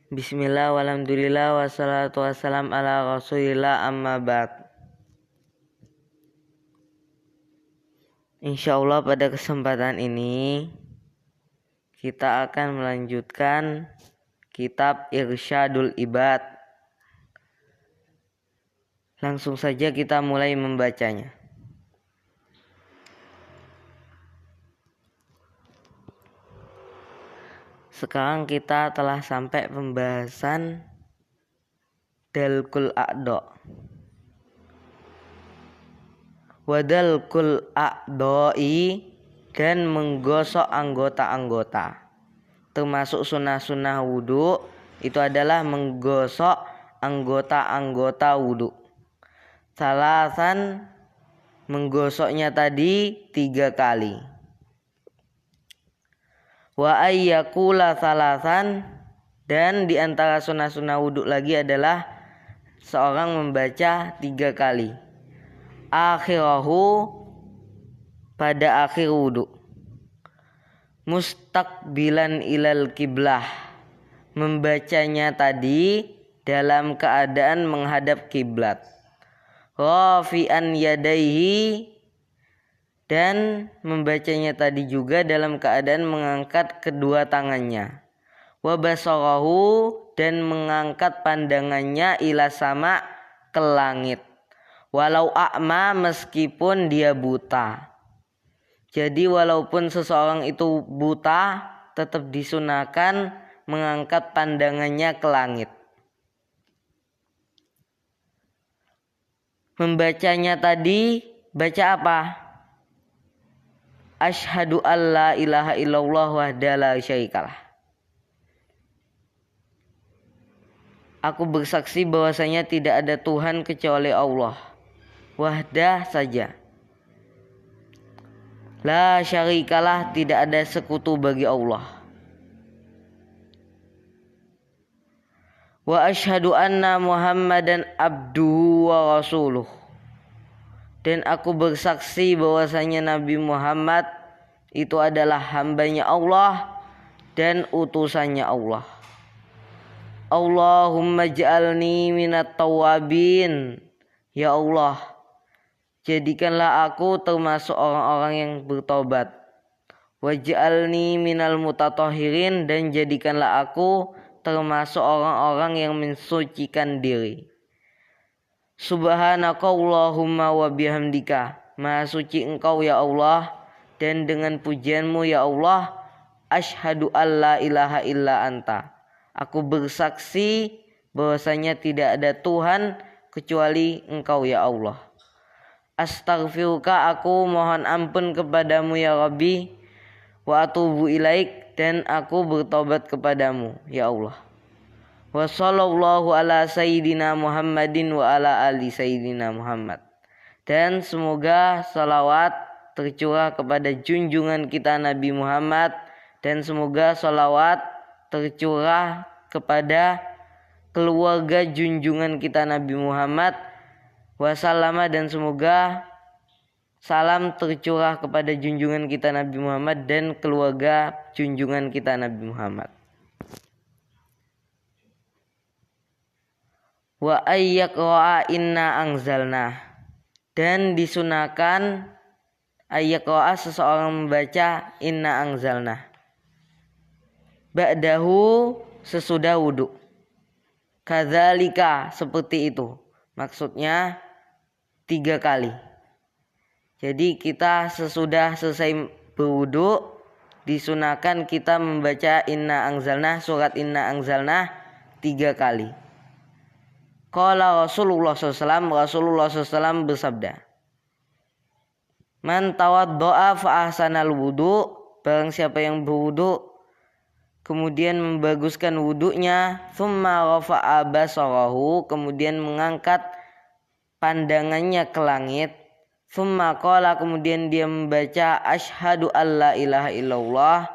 Bismillah walhamdulillah wassalatu wassalam ala rasulillah amma ba'd. Insyaallah pada kesempatan ini kita akan melanjutkan kitab Irsyadul Ibad. Langsung saja kita mulai membacanya. Sekarang kita telah sampai pembahasan dalkul a'do. Wadalkul a'doi, dan menggosok anggota-anggota. Termasuk sunnah-sunnah wudhu itu adalah menggosok anggota-anggota wudhu. Salasan, menggosoknya tadi 3 kali. Wa ayyakula salasan, dan di antara sunnah-sunnah wudhu lagi adalah seorang membaca 3 kali. Akhirahu, pada akhir wudhu. Mustaqbilan ilal kiblah, membacanya tadi dalam keadaan menghadap kiblat. Rafi'an yadaihi, dan membacanya tadi juga dalam keadaan mengangkat kedua tangannya. Wa basarahu, dan mengangkat pandangannya ila sama, ke langit. Walau a'ma, meskipun dia buta. Jadi walaupun seseorang itu buta, tetap disunahkan mengangkat pandangannya ke langit. Membacanya tadi baca apa? Asyhadu alla ilaha illallah wahdahu la syarikalah. Aku bersaksi bahwasanya tidak ada Tuhan kecuali Allah. Wahdah saja. La syarikalah, tidak ada sekutu bagi Allah. Wa asyhadu anna Muhammadan abduhu wa rasuluh. Dan aku bersaksi bahwasanya Nabi Muhammad itu adalah hambanya Allah dan utusannya Allah. Allahumma ja'alni minat tawabin. Ya Allah, jadikanlah aku termasuk orang-orang yang bertobat. Waj'alni minal mutatahhirin, dan jadikanlah aku termasuk orang-orang yang mensucikan diri. Subhanaka Allahumma wa bihamdika, maha suci engkau ya Allah, dan dengan pujianmu ya Allah. Asyhadu alla ilaha illa anta, aku bersaksi bahwasanya tidak ada Tuhan kecuali engkau ya Allah. Astaghfiruka, aku mohon ampun kepadamu ya Rabbi. Wa atubu ilaik, dan aku bertobat kepadamu ya Allah. Wa sallallahu ala sayyidina Muhammadin wa ala ali sayyidina Muhammad. Dan semoga salawat tercurah kepada junjungan kita Nabi Muhammad, dan semoga salawat tercurah kepada keluarga junjungan kita Nabi Muhammad wasallama, dan semoga salam tercurah kepada junjungan kita Nabi Muhammad dan keluarga junjungan kita Nabi Muhammad. Wa ayyaqra'a inna anzalna, dan disunahkan ayyaqra'a, seseorang membaca inna anzalna ba'dahu, sesudah wudu. Kadzalika, seperti itu. Maksudnya 3 kali. Jadi kita sesudah selesai berwudu, disunahkan kita membaca inna anzalna, surat inna anzalna 3 kali. Qala Rasulullah SAW, Rasulullah SAW bersabda, Man tawaddo'a fa ahsanal wudu, barang siapa yang berwudu kemudian membaguskan wudunya, thumma rafa'a basarahu, kemudian mengangkat pandangannya ke langit, thumma qala, kemudian dia membaca asyhadu alla ilaha illallah,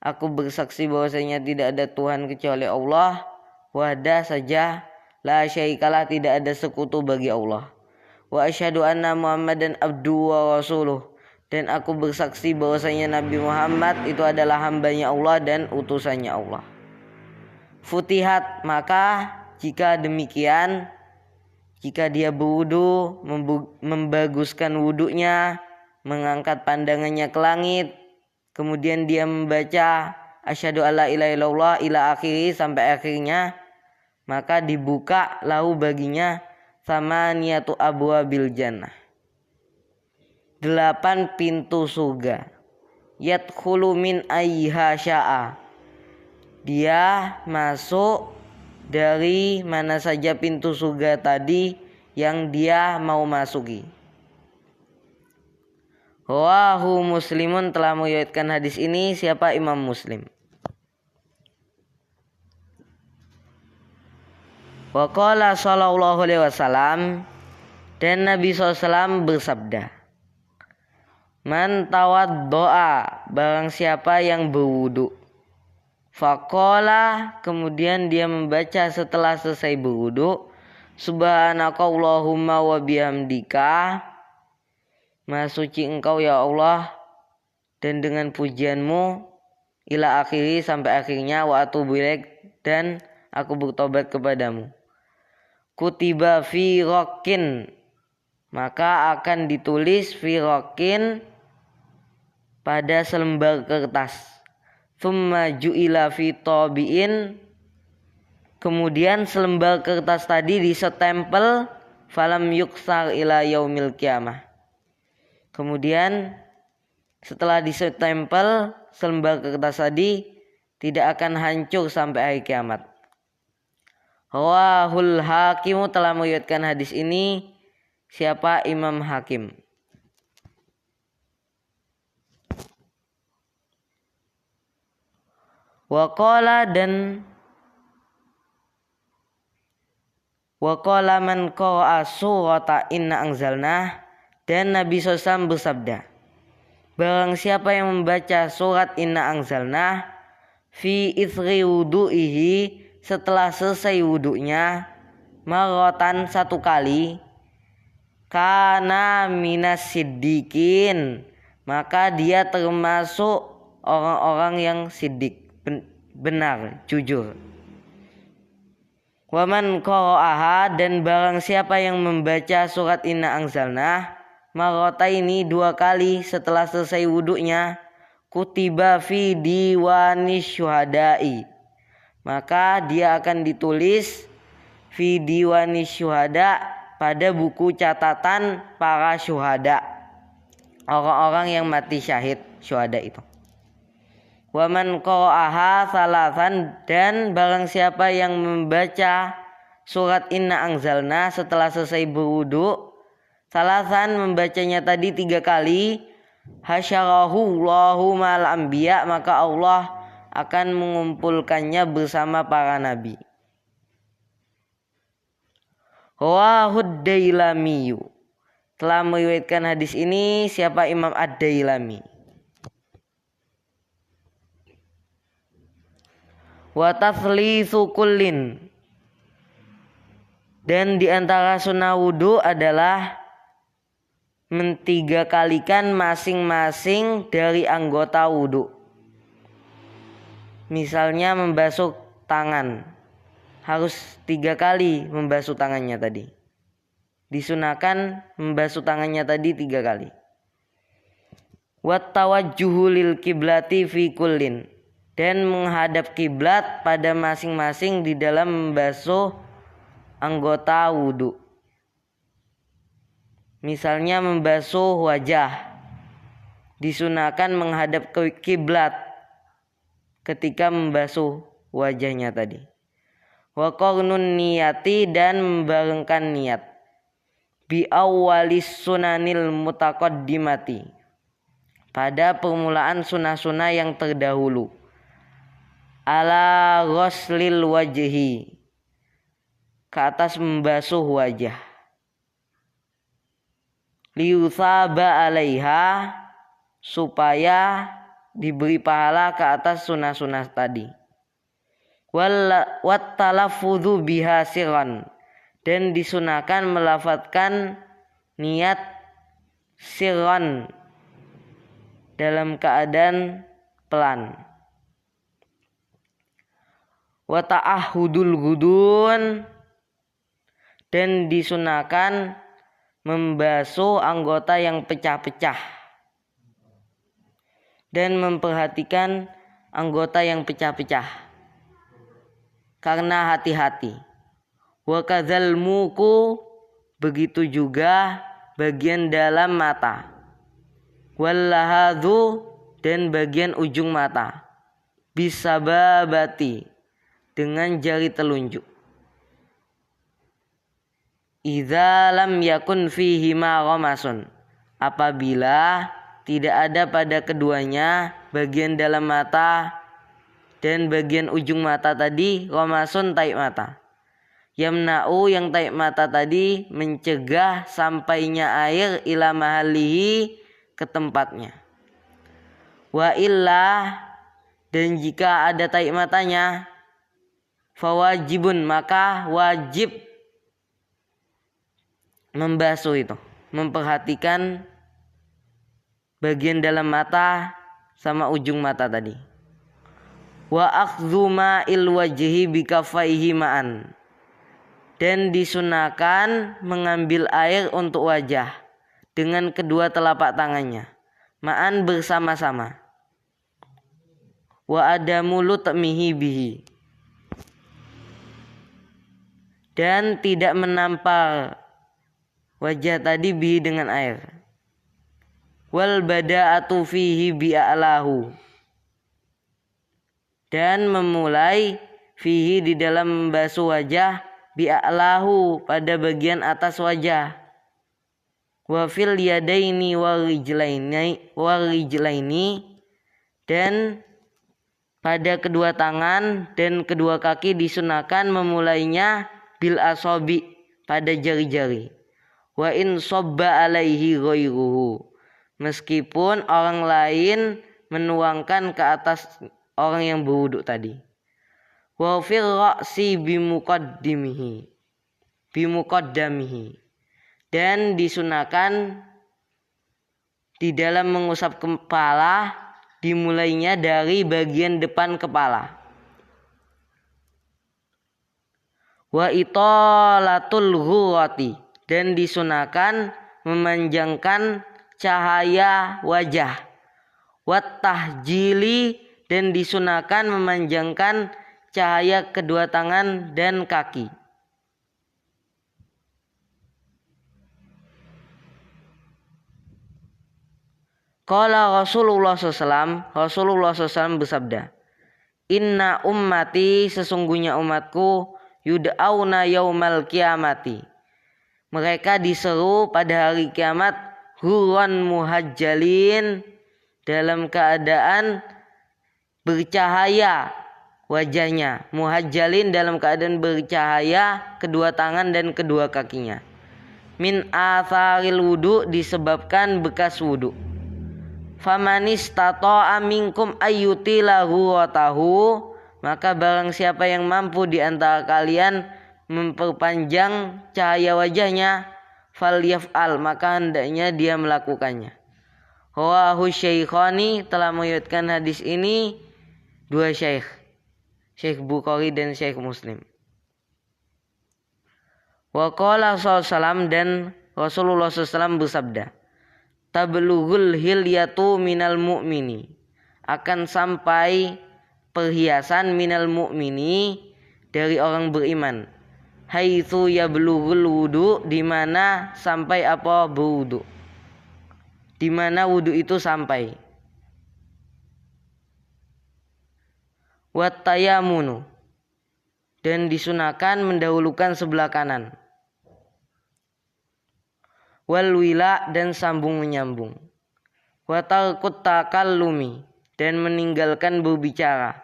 aku bersaksi bahwasanya tidak ada Tuhan kecuali Allah, wahdah saja, la syarikalah, tidak ada sekutu bagi Allah. Wa asyhadu anna Muhammadan abduhu wa rasuluh, dan aku bersaksi bahwasanya Nabi Muhammad itu adalah hambanya Allah dan utusannya Allah. futihat, maka jika demikian, jika dia berwudu, membaguskan wudunya, mengangkat pandangannya ke langit, kemudian dia membaca asyhadu alla ilaha illallah ila akhiri sampai akhirnya, maka dibuka lahu baginya samaniyatu abwabil jannah, 8 pintu surga. Yadkhulu min ayyiha sya'a, dia masuk dari mana saja pintu surga tadi yang dia mau masuki. Rawahu Muslimun, telah meriwayatkan hadis ini siapa? Imam Muslim. Wa qala sallallahu alaihi wasallam, dan Nabi SAW bersabda, man tawaddoa, barang siapa yang berwudu, faqala, kemudian dia membaca setelah selesai berwudu, subhanakallahumma wa bihamdika, maha suci engkau ya Allah dan dengan pujianmu, ila akhiri sampai akhirnya, wa atubu ilaik, dan aku bertobat kepadamu, kutiba fi raqin, maka akan ditulis fi raqin, pada selembar kertas, thumma ju'ila fi tabi'in, kemudian selembar kertas tadi disetempel, falam yuksar ila yaumil qiyamah, kemudian setelah disetempel selembar kertas tadi tidak akan hancur sampai hari kiamat. Rawahul Hakim, telah meriwayatkan hadis ini siapa? Imam Hakim. Waqala, dan waqala man qara'a surata inna anzalnah, dan Nabi SAW bersabda, barang siapa yang membaca surat inna anzalnah fi ithri wudu'ihi, setelah selesai wudunya, maratan, 1 kali, kana minas siddiqin, maka dia termasuk orang-orang yang siddiq, benar, jujur. Waman qara'aha, dan barang siapa yang membaca surat inna anzalnah marataini, 2 kali setelah selesai wudunya, kutiba fi diwanis syuhada'i, maka dia akan ditulis fi diwanis syuhada, pada buku catatan para syuhada, orang-orang yang mati syahid, syuhada itu. Waman qara'aha salasan, dan barang siapa yang membaca surat inna anzalna setelah selesai berwudu, salasan, membacanya tadi 3 kali, hasyarahu Allahu ma'al anbiya, maka Allah akan mengumpulkannya bersama para nabi. Rawahud Dailami, telah meriwayatkan hadis ini siapa? Imam Ad-Dailami. Wa tathlisu kullin, dan di antara sunnah wudu adalah men-3-kalikan masing-masing dari anggota wudu. Misalnya membasuh tangan, harus 3 kali membasuh tangannya tadi. Disunahkan membasuh tangannya tadi 3 kali. Wa tawajjuhu lil kiblati fi kullin, dan menghadap kiblat pada masing-masing di dalam membasuh anggota wudu. Misalnya membasuh wajah, disunahkan menghadap ke kiblat ketika membasuh wajahnya tadi. Wa qarnun niyati, dan membarengkan niat, bi awwalis sunanil mutaqaddimati, pada permulaan sunnah-sunnah yang terdahulu, ala ghuslil wajhi, ke atas membasuh wajah, liyuthaba alaiha, supaya diberi pahala ke atas sunnah-sunnah tadi. Wattalafudhu biha sirran, dan disunahkan melafadzkan niat sirran, dalam keadaan pelan. Wa ta'ahudul ghudun, dan disunahkan membasuh anggota yang pecah-pecah dan memperhatikan anggota yang pecah-pecah karena hati-hati. Wa kadzal muku, begitu juga bagian dalam mata. Wal lahadhu, dan bagian ujung mata. Bisababati, dengan jari telunjuk. Idza lam yakun fihi ma ghamasun, apabila tidak ada pada keduanya bagian dalam mata dan bagian ujung mata tadi ghamasun taib mata. Yamna'u, yang taib mata tadi mencegah sampainya air ila mahalihi, ke tempatnya. Wa illa, dan jika ada taib matanya, fawajibun, maka wajib membasuh itu, memperhatikan bagian dalam mata sama ujung mata tadi. Wa akhdhu ma'il wajhi bikaffaihi ma'an, dan disunahkan mengambil air untuk wajah dengan kedua telapak tangannya, ma'an, bersama-sama. Wa adamu lutmihi bihi, dan tidak menampar wajah tadi bihi dengan air. Wal bada'atu fihi bi'alahu, dan memulai fihi, di dalam membasuh wajah, bi'alahu, pada bagian atas wajah. Wa fil yadaini warijlaini, dan pada kedua tangan dan kedua kaki disunahkan memulainya bil asobi, pada jari-jari. Wa in sobba alaihi ghairuhu, meskipun orang lain menuangkan ke atas orang yang berwudu tadi. Wa fil ra'si bimuqaddamihi, dan disunahkan di dalam mengusap kepala dimulainya dari bagian depan kepala. Wa italatul ghurati, dan disunahkan memanjangkan cahaya wajah. Wat tahjili, dan disunahkan memanjangkan cahaya kedua tangan dan kaki. Qala Rasulullah SAW, Rasulullah SAW bersabda, inna ummati, sesungguhnya umatku, yud'auna yaumal kiamati, mereka diseru pada hari kiamat, huran muhajjalin, dalam keadaan bercahaya wajahnya, muhajjalin, dalam keadaan bercahaya kedua tangan dan kedua kakinya. Min atharil wudu, disebabkan bekas wudu. Famanis tato'a minkum ayyutilahu watahu, maka barang siapa yang mampu di antara kalian memperpanjang cahaya wajahnya, falyaf'al, maka hendaknya dia melakukannya. Rawahu Syaikhani, telah meriwayatkan hadis ini dua syekh, Syekh Bukhari dan Syekh Muslim. Wa qala sallallahu, dan Rasulullah SAW bersabda, tablughul hilyatu minal mu'mini, akan sampai perhiasan minal mu'mini, dari orang beriman. Haitsu yablughul wudu, di mana sampai apa berwudu, di mana wudu itu sampai. Wat tayamunu, dan disunahkan mendahulukan sebelah kanan. Wal wila, dan sambung menyambung. Wa tarkut takallumi, dan meninggalkan berbicara.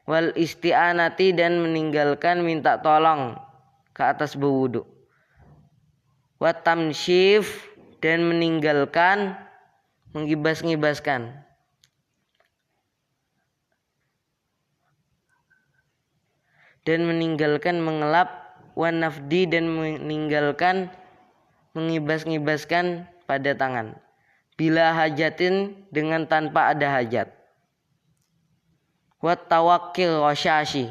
Wal isti'anati, dan meninggalkan minta tolong ke atas berwudu. Wa tamshif, dan meninggalkan menggibas-ngibaskan. Dan meninggalkan mengelap. Wa nafdi, dan meninggalkan mengibas-ngibaskan pada tangan. Bila hajatin, dengan tanpa ada hajat. Wa tawakkil rasyashi,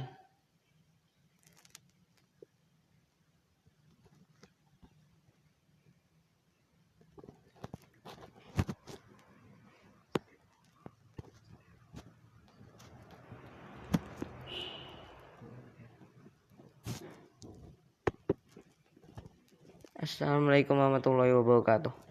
Assalamualaikum warahmatullahi wabarakatuh.